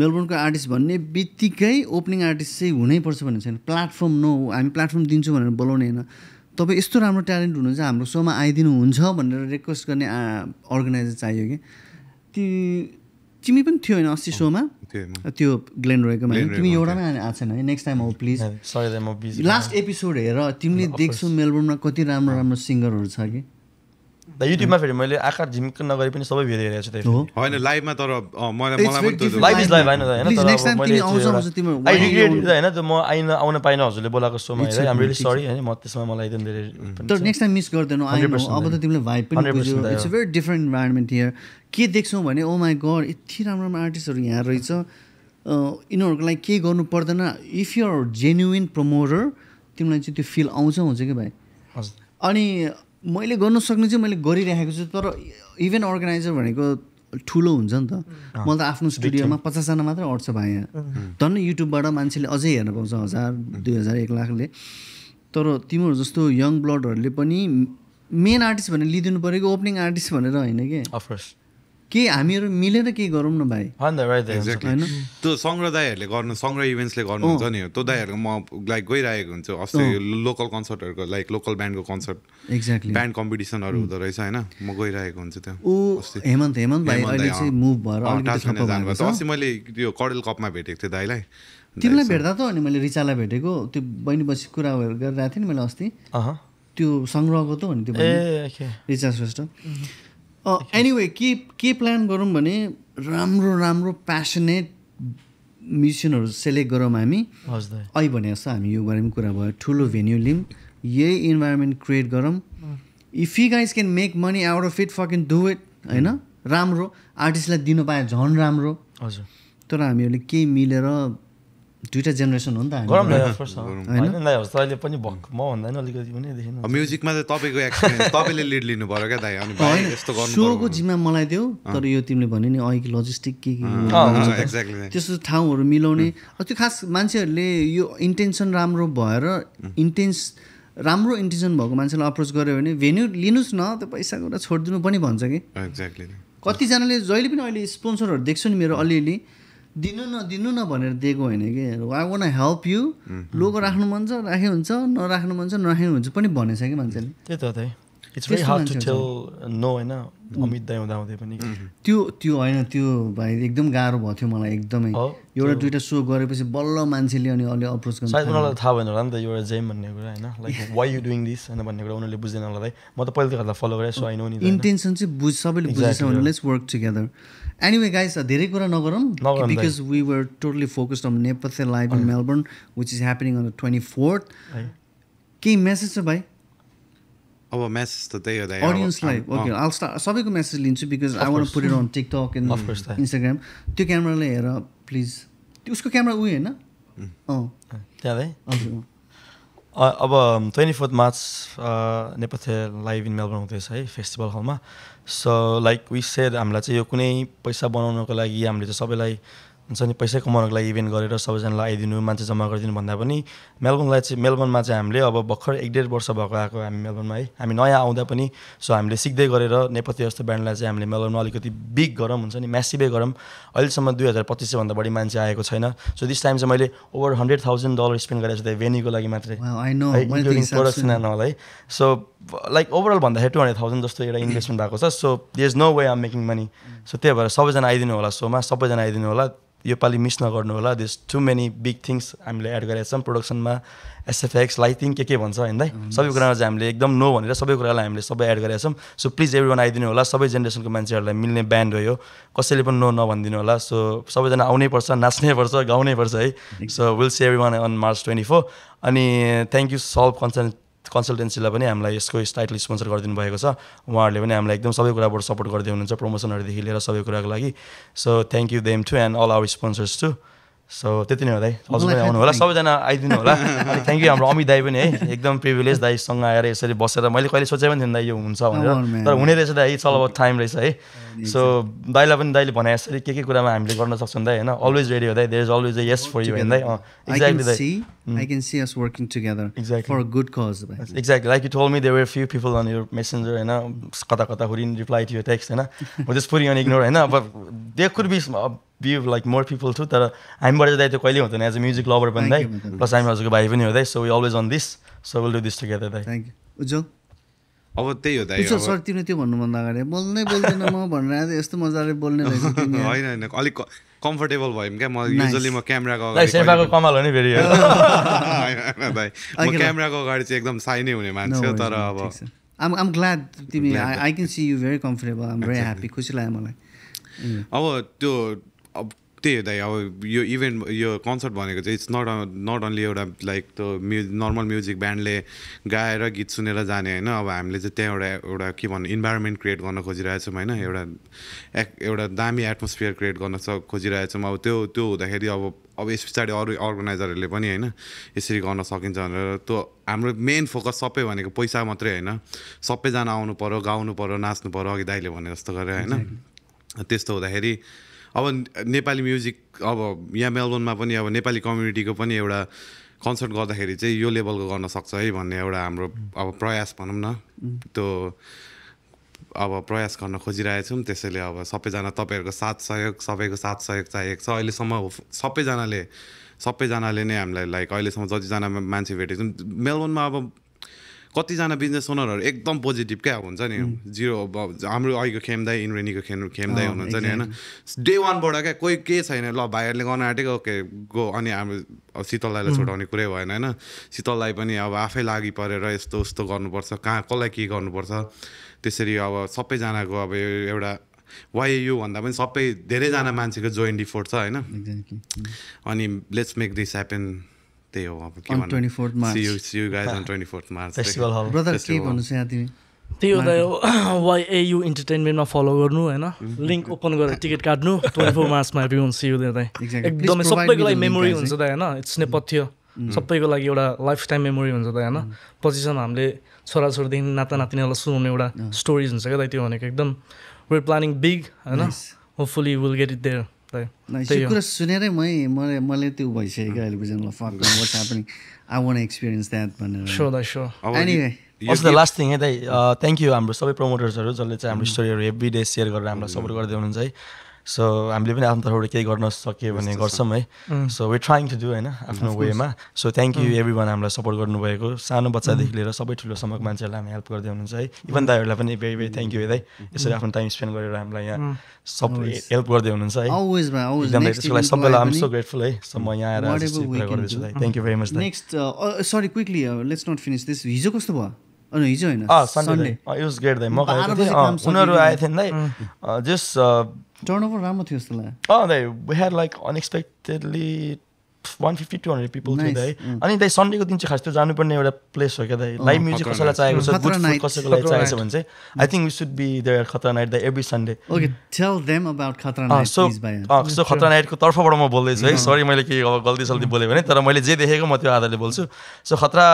मेलबर्नको आर्टिस्ट भन्ने बित्तिकै ओपनिङ आर्टिस्ट चाहिँ हुनैपर्छ भन्ने छैन प्लेटफर्म हामी प्लेटफर्म दिन्छौँ भनेर बोलाउने होइन तपाईँ यस्तो राम्रो ट्यालेन्ट हुनुहुन्छ हाम्रो सोमा आइदिनुहुन्छ भनेर रिक्वेस्ट गर्ने अर्गनाइजर चाहियो कि तिमी पनि थियो होइन अस्ति सोमा त्यो ग्लेन रोयकोमा तिमी एउटामै आएको छैन है नेक्स्ट टाइम आऊ प्लिज लास्ट एपिसोड हेर तिमीले देख्छौ मेलबर्नमा कति राम्रो राम्रो सिङ्गरहरू छ कि युट्युबमा फेरि मैले आकार झिम्क नगरी पनि सबै भिडियो हेरेको छु त्यही होइन लाइभमा तर लाइभ इज लाइभ होइन होइन त म आउन पाइनँ हजुरले बोलाएको सोमा हेरेँ आम रियली सरी होइन म त्यसमा मलाई एकदम धेरै तर नेक्स्ट टाइम मिस गर्दैनौ अब त तिमीले भाइब पनि बुझ्यो it's a very different environment here के देख्छौ भने ओ माई गड यति राम्रो राम्रो आर्टिस्टहरू यहाँ रहेछ यिनीहरूको लागि केही गर्नु पर्दैन if you are genuine promoter तिमीलाई चाहिँ त्यो फिल आउँछ कि भाइ अनि मैले गर्नु सक्ने चाहिँ मैले गरिरहेको छु तर इभेन्ट अर्गनाइजर भनेको ठुलो हुन्छ नि त मलाई त आफ्नो स्टुडियोमा 50 जना मात्रै अट्छ भाइ यहाँ धन्न युट्युबबाट मान्छेले अझै हेर्न पाउँछ 1000 2000 1 लाखले तर तिमीहरू जस्तो यङ ब्लडहरूले पनि मेन आर्टिस्ट भनेर लिइदिनु पऱ्यो कि ओपनिङ आर्टिस्ट भनेर होइन कि अफकोर्स के हामीहरू मिलेर केही गरौँ न भाइ एक्ज्याक्टली त्यो सङ्ग्रह दाईहरूले गर्नु सङ्ग्रह इभेन्ट्सले गर्नुहुन्छ नि त्यो दाईहरूको म लाइक गइरहेको हुन्छु अस्ति लोकल कन्सर्टहरूको लाइक लोकल ब्यान्डको कन्सर्ट एक्ज्याक्टली ब्यान्ड कम्पिटिसनहरू हुँदो रहेछ होइन म गइरहेको हुन्छु त्यहाँ हेमन्त भाइ अहिले चाहिँ मुभ भएर अस्ति मैले त्यो कडेल कपमा भेटेको थिएँ दाईलाई तिमीलाई भेट्दा त अनि मैले रिचालाई भेटेको त्यो बहिनी पछि कुरा गरिरहेको थिएँ नि मैले अस्ति त्यो सङ्ग्रहको त हो नि त्यो रिचा श्रेष्ठ एनिवे के प्लान गरौँ भने राम्रो प्यासनेट म्युजिसियनहरू सेलेक्ट गरौँ हामी अहिले भने जस्तो हामी यो गरे पनि कुरा भयो ठुलो भेन्यू लिउँ यही इन्भाइरोमेन्ट क्रिएट गरौँ if you guys can make money out of it fucking do it होइन राम्रो आर्टिस्टलाई दिनु पाए झन् राम्रो हजुर तर हामीहरूले केही मिलेर दुईटा जेनेरेसन हो नि त म्युजिकमा त तपाईँको एक्सपिरियन्स तपाईँले लिड लिनु पऱ्यो क्या दाइ अनि सोको जिम्मा मलाई दियो तर यो तिमीले भन्यो नि अहिले लजिस्टिक के त्यस्तो ठाउँहरू मिलाउने त्यो खास मान्छेहरूले यो इन्टेन्सन राम्रो भएर राम्रो इन्टेन्सन भएको मान्छेलाई अप्रोच गर्यो भने भेन्यू लिनुहोस् न त्यो पैसा कुरा छोडिदिनु पनि भन्छ कि कतिजनाले जहिले पनि अहिले स्पोन्सरहरू देख्छु नि मेरो अलिअलि दिनु न भनेर दिएको होइन कि I one help you logo राख्नु मन छ राखे हुन्छ नराख्नु मन छ नराख्नु हुन्छ पनि भनेछ कि मान्छेले त्यही त it's very hard to tell no होइन अमित दाइ हुँदाहुँदै पनि त्यो होइन त्यो भाइ एकदम गाह्रो भयो थियो मलाई एकदमै एउटा दुइटा सो गरेपछि बल्ल मान्छेले अनि अलि अप्रोच गर्नु सायद उनीहरूलाई थाहा भएन होला नि त एउटा जेम भन्ने कुरा होइन like why you doing this होइन भन्ने कुरा उनीहरूले बुझ्दैन होला दाइ म त पहिलेदेखि फलो गरेँ सो आई नो नि इन्टेन्सन चाहिँ सबैले बुझेछ भने let's work together anyway guys धेरै कुरा नगरौँ because we were totally focused on Nepathya live in Melbourne which is happening on the 24th केही मेसेज छ भाइ अब मेसेज त त्यही हो दाइ अडियन्सलाई ओके आल स्टार्ट सबैको मेसेज लिन्छु because I want put it on TikTok and Instagram त्यो क्यामेराले हेर प्लिज उसको क्यामेरा उयो होइन त्यहाँ हजुर अब 24 मार्च नेपथ्य लाइभ इन मेलबर्न हुँदैछ है फेस्टिभल हलमा सो लाइक वी सेड हामीलाई चाहिँ यो कुनै पैसा बनाउनको लागि हामीले चाहिँ सबैलाई हुन्छ नि पैसा कमाउनको लागि इभेन्ट गरेर सबैजनालाई आइदिनु मान्छे जम्मा गरिदिनु भन्दा पनि मेलबर्नमा चाहिँ हामीले अब भर्खर 1.5 वर्ष भएको आएको हामी मेलबर्नमा है हामी नयाँ आउँदा पनि सो हामीले सिक्दै गरेर नेपाली जस्तो ब्यान्डलाई चाहिँ हामीले मेलबर्नमा अलिकति बिग गरौँ हुन्छ नि म्यासिभै गरौँ अहिलेसम्म 2025 भन्दा बढी मान्छे आएको छैन सो दिस टाइम चाहिँ मैले ओभर $100,000 स्पेन्ड गरेको छु त्यही भेन्यूको लागि मात्रै प्रोडक्सन एन्ड अल है सो लाइक ओभरअल भन्दाखेरि 200,000 जस्तो एउटा इन्भेस्टमेन्ट भएको छ so there is no way I'm making money so त्यही भएर सबैजना आइदिनु होला सोमा सबैजना आइदिनु होला यो पालि मिस नगर्नु होला this too many big things हामीले एड गरेका छौँ प्रोडक्सनमा एसएफएक्स लाइटिङ के भन्छ होइन सबै कुरामा चाहिँ हामीले एकदम नो भनेर सबै कुरालाई हामीले सबै एड गरेका छौँ सो प्लिज एभ्री वान आइदिनु होला सबै जेनेरेसनको मान्छेहरूलाई मिल्ने ब्यान्ड हो यो कसैले पनि नो नभनिदिनु होला सो सबैजना आउनै पर्छ नाच्नै पर्छ गाउनै पर्छ है so will see everyone on March 24 अनि थ्याङ्क यू सल्भ कन्सल्टेन्सीलाई पनि हामीलाई यसको टाइटल स्पोन्सर गरिदिनु भएको छ उहाँहरूले पनि हामीलाई एकदम सबै कुराबाट सपोर्ट गर्दै हुनुहुन्छ प्रमोसनहरूदेखि लिएर सबै कुराको लागि so thank you them too and all our sponsors too so त्यति नै हो दाइ हजुर पनि आउनु होला सबैजना आइदिनु होला अनि थ्याङ्क यू हाम्रो अमित दाई पनि है एकदम प्रिभिलेज दाइसँग आएर यसरी बसेर मैले कहिले सोचे पनि थिएन दाइ यो हुन्छ भनेर तर हुने रहेछ दाइ इट्स अल अबाउट टाइम रहेछ है सो दाइलाई पनि दाइले भने यसरी के कुरामा हामीले गर्न सक्छौँ दाइ होइन अलवेज रेडी हो दाइ there is always a yes for you होइन दाइ एक्ज्याक्टली दाइ I can see us working together exactly for a good cause. Exactly, like you told me, there were a few people on your messenger, who didn't reply to your text, or just putting on ignore, but there could be like more people too. That I'm better than as a music lover, plus I'm also by even so we always on this, so we'll do this together. Thank you. Ujjwal? अब त्यही हो दाइ sir तिमीले त्यो भन्नुभन्दा अगाडि बोल्नै बोल्दैन म भनेर यस्तो मजाले बोल्ने रहेछ होइन होइन अलिक कम्फर्टेबल भयौँ क्या म युजली म क्यामेराको अगाडि सेवाको कमाल हो नि फेरि होइन दाइ म क्यामेराको अगाडि चाहिँ एकदम साइ नै हुने मान्छे हो तर अब I'm glad तिमी I can see you very comfortable. I'm very happy. खुसी लाग्यो मलाई अब त्यो अब त्यही हो दाइ अब यो इभेन्ट यो कन्सर्ट भनेको चाहिँ इट्स नट ओन्ली एउटा लाइक त्यो नर्मल म्युजिक ब्यान्डले गाएर गीत सुनेर जाने होइन अब हामीले चाहिँ त्यहाँ एउटा के भन्नु इन्भाइरोमेन्ट क्रिएट गर्न खोजिरहेछौँ होइन एउटा दामी एटमोस्फियर क्रिएट गर्न खोजिरहेछौँ अब त्यो हुँदाखेरि अब यस पछाडि अरू अर्गनाइजरहरूले पनि होइन यसरी गर्न सकिन्छ भनेर त्यो हाम्रो मेन फोकस सबै भनेको पैसा मात्रै होइन सबैजना आउनु पऱ्यो गाउनु पऱ्यो नाच्नु पऱ्यो अघि दाइले भने जस्तो गरेर होइन त्यस्तो हुँदाखेरि अब नेपाली म्युजिक अब यहाँ मेलबोर्नमा पनि अब नेपाली कम्युनिटीको पनि एउटा कन्सर्ट गर्दाखेरि चाहिँ यो लेभलको गर्न सक्छ है भन्ने एउटा हाम्रो अब प्रयास भनौँ न त्यो अब प्रयास गर्न खोजिरहेछौँ त्यसैले अब सबैजना तपाईँहरूको साथ सहयोग सबैको साथ सहयोग चाहिएको छ अहिलेसम्म सबैजनाले नै हामीलाई लाइक अहिलेसम्म जतिजना मान्छे भेटेको छौँ मेलबोर्नमा अब कतिजना बिजनेस ओनरहरू एकदम पोजिटिभ क्या हुन्छ नि जिरो हाम्रो अहिलेको खेमदाई इन्ड्रेनीको खेमदाई हुनुहुन्छ नि होइन डे वानबाट क्या कोही केही छैन ल भाइहरूले गर्न आँटेको ओके गो अनि हाम्रो शीतल दाईलाई छोडाउने कुरै भएन होइन शीतल दाई पनि अब आफै लागि परेर यस्तो उस्तो गर्नुपर्छ कसलाई के गर्नुपर्छ त्यसरी अब सबैजनाको अब एउटा वाइयु भन्दा पनि सबै धेरैजना मान्छेको जोइन्ट इफोर्ट छ होइन अनि लेट्स मेक दिस ह्यापन त्यही हो अब के भन्नु 24th March. See you guys on 24th March. Festival Hall brother के भन्नु छ यहाँ तिमी त्यही हो त YAU इन्टरटेनमेन्टमा फलो गर्नु होइन लिङ्क ओपन गरेर टिकट काट्नु 24 मार्चमा एभ्रिवन सी यु देयर एकदमै सबैको लागि मेमोरी हुन्छ त होइन इट्स नेपथ्य सबैको लागि एउटा लाइफ टाइम मेमोरी हुन्छ त होइन पछिसम्म हामीले छोराछोरीदेखि नाता नातिनीहरूलाई सुनाउने एउटा स्टोरिज हुन्छ क्या त्यो भनेको एकदम वेयर प्लानिङ बिग होइन hopefully will get it there यो कुरा सुनेरै मैले त्यो भइसक्यो अहिले बुझ्नु fuck what's happening I want experience that भनेर sure anyway also the last thing है दाइ थ्याङ्क यू हाम्रो सबै प्रमोटर्सहरू जसले चाहिँ हाम्रो स्टोरीहरू एभ्री डे सेयर गरेर हामीलाई सपोर्ट गर्दै हुनुहुन्छ है सो हामीले पनि आफ्नो तर्फबाट केही गर्न सक्यो भने गर्छौँ है so we trying to do होइन आफ्नो वेमा so thank you everyone हामीलाई सपोर्ट गर्नुभएको सानो बच्चादेखि लिएर सबै ठुलोसम्मको मान्छेहरूलाई हामी हेल्प गर्दै हुनुहुन्छ है इभन दाइहरूलाई पनि भेरी भेरी थ्याङ्क यू है दाइ यसरी आफ्नो टाइम स्पेन्ड गरेर हामीलाई यहाँ सबै हेल्प गर्दै हुनुहुन्छ है एकदमै त्यसको लागि सबैलाई आम सो ग्रेटफुल है सो म यहाँ आएर कुरा गर्दैछु दाइ थ्याङ्क यू भेरी मच दाइ next sorry quickly let's not finish this हिजो कस्तो भयो हिजो होइन सन्डे इट वाज ग्रेट दाइ म गएको थिएँ उनीहरू आएको थिएन दाइ जस्ट टर्नओभर राम्रो थियो जस्तो लाग्यो दाइ we had like unexpectedly 150-200 people थियो दाइ अनि दाइ सन्डेको दिन चाहिँ खास त्यो जानुपर्ने एउटा प्लेस हो क्या दाइ लाइभ म्युजिक कसैलाई चाहिएको छ गुड फुड कसैको लागि चाहिएको छ भने चाहिँ I think we should be there Khatara night दाइ every Sunday okay tell them about Khatara night please भाइ सो खतरा नाइटको तर्फबाट म बोल्दैछु है सरी मैले के अब गल्ती सल्ती बोलेँ भने तर मैले जे देखेको म त्यो आधारले बोल्छु सो खतरा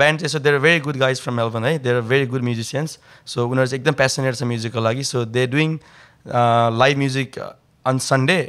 ब्यान्ड चाहिँ so there very good guys from Melbourne है there very good musicians so उनीहरू चाहिँ एकदम प्यासनेट छ म्युजिकको लागि so they doing live music on Sunday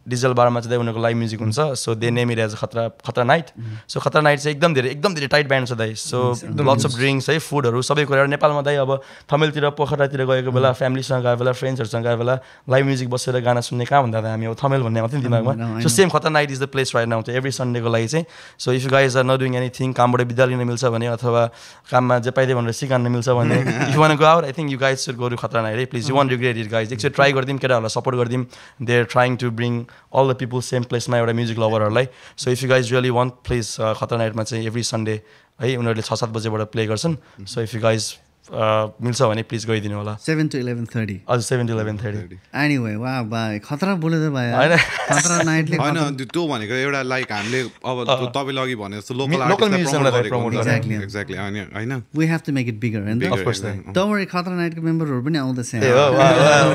diesel बारमा चाहिँ उनीहरूको लाइभ म्युजिक हुन्छ so they name it as Khatra night so Khatra night चाहिँ एकदम धेरै टाइट ब्यान्ड छ दाइ सो लट्स अफ ड्रिङ्क्स है फुडहरू सबै कुरा नेपालमा दाइ अब थमेलतिर पोखरातिर गएको बेला फ्यामिलीसँग गएको बेला फ्रेन्ड्सहरूसँग गएको बेला लाइभ म्युजिक बसेर गाना सुन्ने कहाँ भन्दा हामी अब थमेल भन्ने आउँथ्यो नि दिमागमा so same Khatara night is the place right now त्यो एभ्री सन्डेको लागि चाहिँ so if you guys are not doing anything कामबाट बिदा लिन मिल्छ भने अथवा काममा जे पाइदियो भनेर सिकाउन मिल्छ भने if you want go out I think you guys should go to Khatra night है please you won't regret it guys एकचोटि ट्राई गरिदिउँ केटाहरूलाई सपोर्ट गरिदिउँ they are trying to bring all the people same प्लेसमा एउटा म्युजिक लभरहरूलाई so if you guys really want please Khatra नाइटमा चाहिँ एभ्री सन्डे है उनीहरूले 6-7 बजेबाट प्ले गर्छन् सो इफ यु गाइज मिल्छ भने प्लिज गइदिनु होला 7 to 11:30 हजुर 7 to 11:30 एनीवे वाह भाइ खतरा बोले त भाइ होइन खतरा नाइटले होइन त्यो भनेको एउटा लाइक हामीले अब तपाईँले अघि भने जस्तो local लोकल musicianलाई promote गरेको। एक्ज्याक्टली होइन we have to make it bigger हैन Of course, डोन्ट वरी खतरा नाइटको मेम्बरहरु पनि आउँदैछ ए हो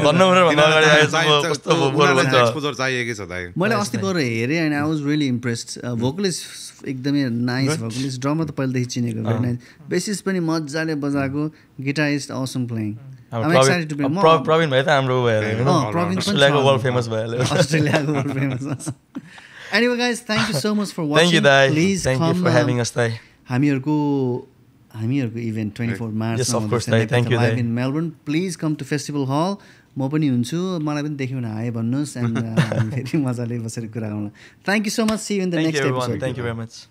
भन्नु भन्दा अगाडि आएछ कस्तो बोल्नु हुन्छ एक्सपोजर चाहिएकै छ दाइ मैले अस्ति गएर हेरेँ and I was really impressed vocalist एकदमै नाइस भोकलिस्ट ड्रमर त पहिलेदेखि चिनेको भेरी नाइस बेसिस पनि मजाले बजाएको guitarist awesome playing I'm excited to be more. Praveen भाइ त हाम्रो भएर प्रवीण पनि अस्ट्रेलियाको वर्ल्ड फेमस भइहाल्यो अस्ट्रेलियाको world famous Anyway guys, thank you so much for watching. Thank you दाइ Please thank you come for having us दाइ हामीहरुको event 24 March Yes, of course, दाइ. Thank you, दाइ. In Melbourne please come to festival hall म पनि हुन्छु मलाई पनि देख्यो भने हाय भन्नुहोस् एन्ड फेरि मजाले बसेर कुरा गरौँ thank you so much see you in the Thank you next everyone episode thank you very much